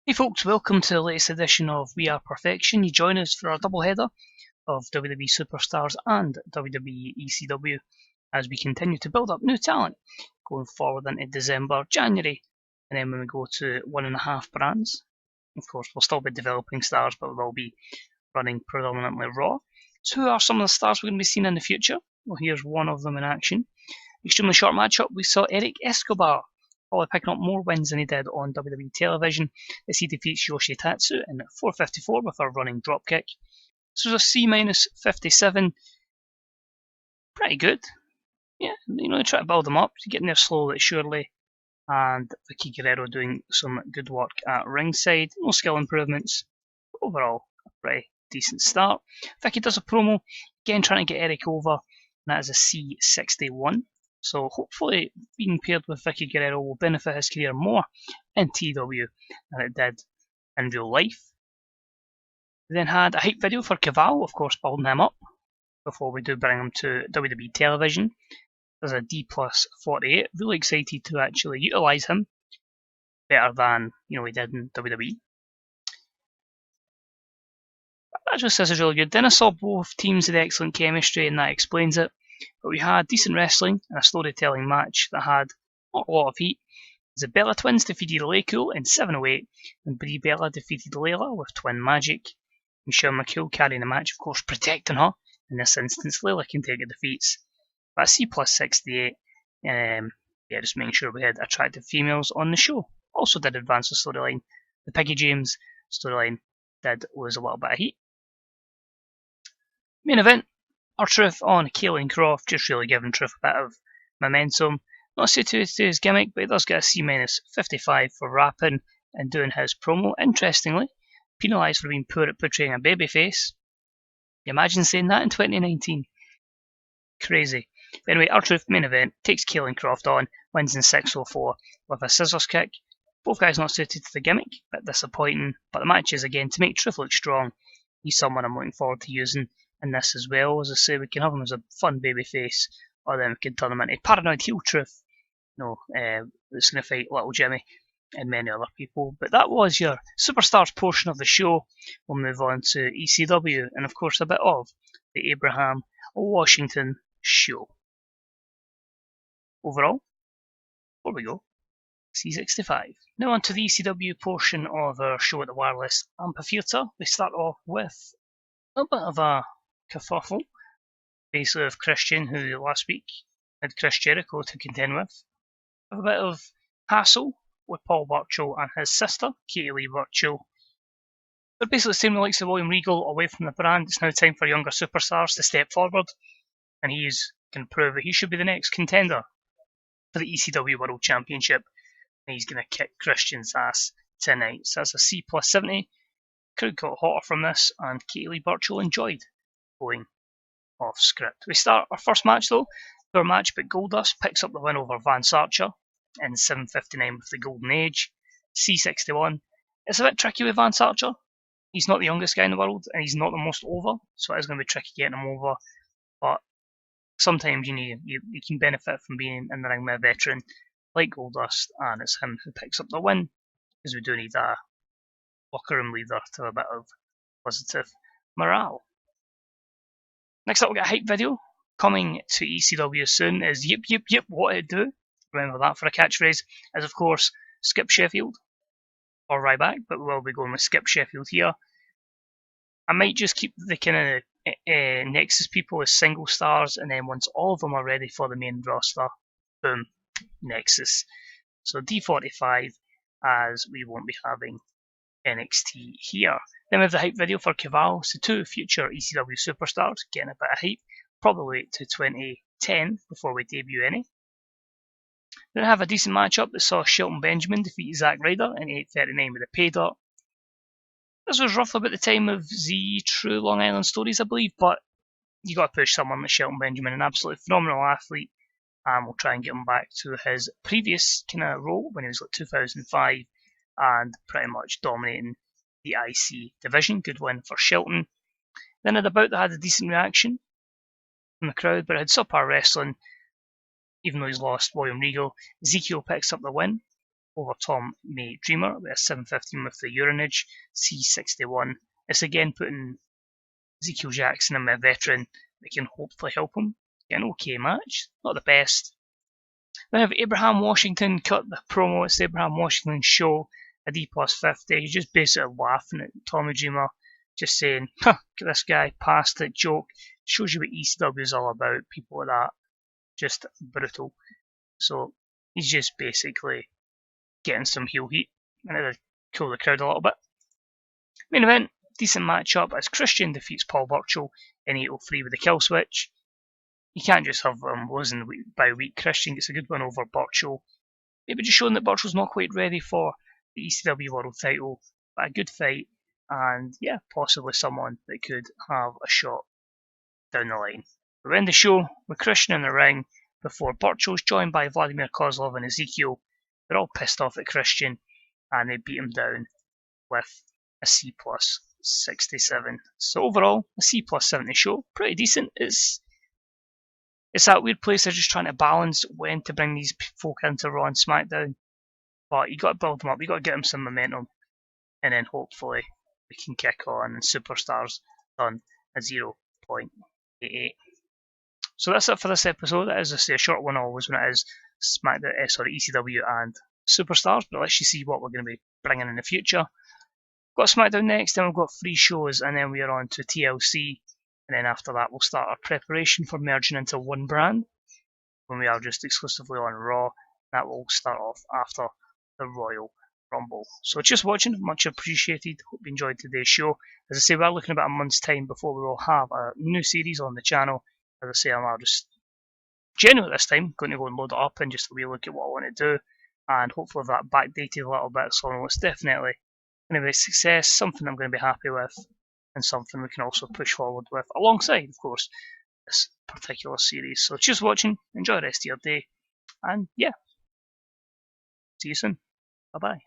Hey folks, welcome to the latest edition of We Are Perfection. You join us for our double header of WWE Superstars and WWE ECW as we continue to build up new talent going forward into December, January, and then when we go to 1.5 brands. Of course, we'll still be developing stars, but we'll be running predominantly Raw. So who are some of the stars we're going to be seeing in the future? Well, here's one of them in action. Extremely short matchup, we saw Eric Escobar probably picking up more wins than he did on WWE television as he defeats Yoshitatsu in 4:54 with a running dropkick. This was a C-57. Pretty good. Yeah, try to build him up, getting there slowly but surely. And Vicky Guerrero doing some good work at ringside. No skill improvements. Overall, a pretty decent start. Vicky does a promo, again trying to get Eric over, and that is a C-61. So hopefully being paired with Vicky Guerrero will benefit his career more in TEW than it did in real life. We then had a hype video for Caval, of course building him up before we do bring him to WWE television. There's a D+48, really excited to actually utilise him better than he did in WWE. This is really good. Then I saw both teams had excellent chemistry and that explains it. But we had decent wrestling and a storytelling match that had not a lot of heat. The Bella Twins defeated Laycool in 7:08, and Brie Bella defeated Layla with Twin Magic. Michelle McCool carrying the match, of course, protecting her. In this instance, Layla can take the defeats. But a C+68, just making sure we had attractive females on the show. Also did advance the storyline. The Piggy James storyline did lose a little bit of heat. Main event. R-Truth on Kayleen Croft, just really giving Truth a bit of momentum. Not suited to his gimmick, but he does get a C-55 for rapping and doing his promo. Interestingly, penalised for being poor at portraying a babyface. You imagine saying that in 2019? Crazy. But anyway, R-Truth main event takes Kayleen Croft on, wins in 6:04 with a scissors kick. Both guys not suited to the gimmick, a bit disappointing, but the match is again to make Truth look strong. He's someone I'm looking forward to using in this as well. As I say, we can have him as a fun baby face, or then we can turn him into paranoid heel Truth. That's going to fight Little Jimmy and many other people. But that was your Superstars portion of the show. We'll move on to ECW and of course a bit of the Abraham Washington show. Overall, before we go, C65. Now on to the ECW portion of our show at the Wireless Amphitheatre. We start off with a bit of a kerfuffle, basically of Christian, who last week had Chris Jericho to contend with. A bit of hassle with Paul Burchill and his sister, Katie Lee Burchill. They're basically saying the likes of William Regal away from the brand. It's now time for younger superstars to step forward, and he's going to prove that he should be the next contender for the ECW World Championship, and he's going to kick Christian's ass tonight. So that's a C+70. Crowd got hotter from this, and Katie Lee Burchill enjoyed going off script. We start our first match though. Poor match, but Goldust picks up the win over Vance Archer in 7:59 with the Golden Age. C61. It's a bit tricky with Vance Archer. He's not the youngest guy in the world, and he's not the most over, so it is going to be tricky getting him over. But sometimes you can benefit from being in the ring with a veteran like Goldust, and it's him who picks up the win, because we do need a locker room leader to have a bit of positive morale. Next up, we got a hype video coming to ECW soon. Is yip yip yip what it do? Remember that for a catchphrase. Is of course Skip Sheffield or Ryback, but we will be going with Skip Sheffield here. I might just keep the kind of Nexus people as single stars, and then once all of them are ready for the main roster, boom, Nexus. So D45, as we won't be having NXT here. Then we have the hype video for Caval, so two future ECW superstars getting a bit of hype, probably to 2010 before we debut any. Then I have a decent matchup that saw Shelton Benjamin defeat Zack Ryder in 8:39 with a pay dirt. This was roughly about the time of the True Long Island Stories, I believe, but you got to push someone like Shelton Benjamin, an absolutely phenomenal athlete, and we'll try and get him back to his previous kind of role when he was like 2005 and pretty much dominating the IC division. Good win for Shelton. Then at the bout that had a decent reaction from the crowd, but it had subpar wrestling, even though he's lost William Regal. Ezekiel picks up the win over Tom May Dreamer with a 715 with the Urinage C61. It's again putting Ezekiel Jackson and a veteran that can hopefully help him get an okay match. Not the best. Then we have Abraham Washington cut the promo. It's the Abraham Washington show, a D+50. He's just basically laughing at Tommy Dreamer, just saying, huh, get this guy past it, joke. Shows you what ECW is all about. People like that, just brutal. So he's just basically getting some heel heat and it'll cool the crowd a little bit. Main event, decent matchup as Christian defeats Paul Burchill in 803 with the kill switch. You can't just have losing week by week. Christian gets a good win over Burchill. Maybe just showing that Burchill's not quite ready for the ECW World title, but a good fight, and yeah, possibly someone that could have a shot down the line. We end the show with Christian in the ring before Burchill's joined by Vladimir Kozlov and Ezekiel. They're all pissed off at Christian and they beat him down with a C+67. So overall, a C+70 show. Pretty decent. It's that weird place they're just trying to balance when to bring these folk into Raw and SmackDown. But you got to build them up, you got to get them some momentum, and then hopefully we can kick on and Superstars done at 0.88. So that's it for this episode. As I say, a short one always when it is ECW and Superstars, but let's just see what we're going to be bringing in the future. We've got SmackDown next, then we've got 3 shows, and then we are on to TLC, and then after that we'll start our preparation for merging into one brand, when we are just exclusively on Raw. That will start off after the Royal Rumble. So just watching, much appreciated. Hope you enjoyed today's show. As I say, we're looking about a month's time before we will have a new series on the channel. As I say, I'm just genuinely this time going to go and load it up and just really look at what I want to do, and hopefully that backdated a little bit, so it's definitely going to be a success, something I'm going to be happy with, and something we can also push forward with alongside, of course, this particular series. So just watching, enjoy the rest of your day, and yeah, see you soon. Bye bye.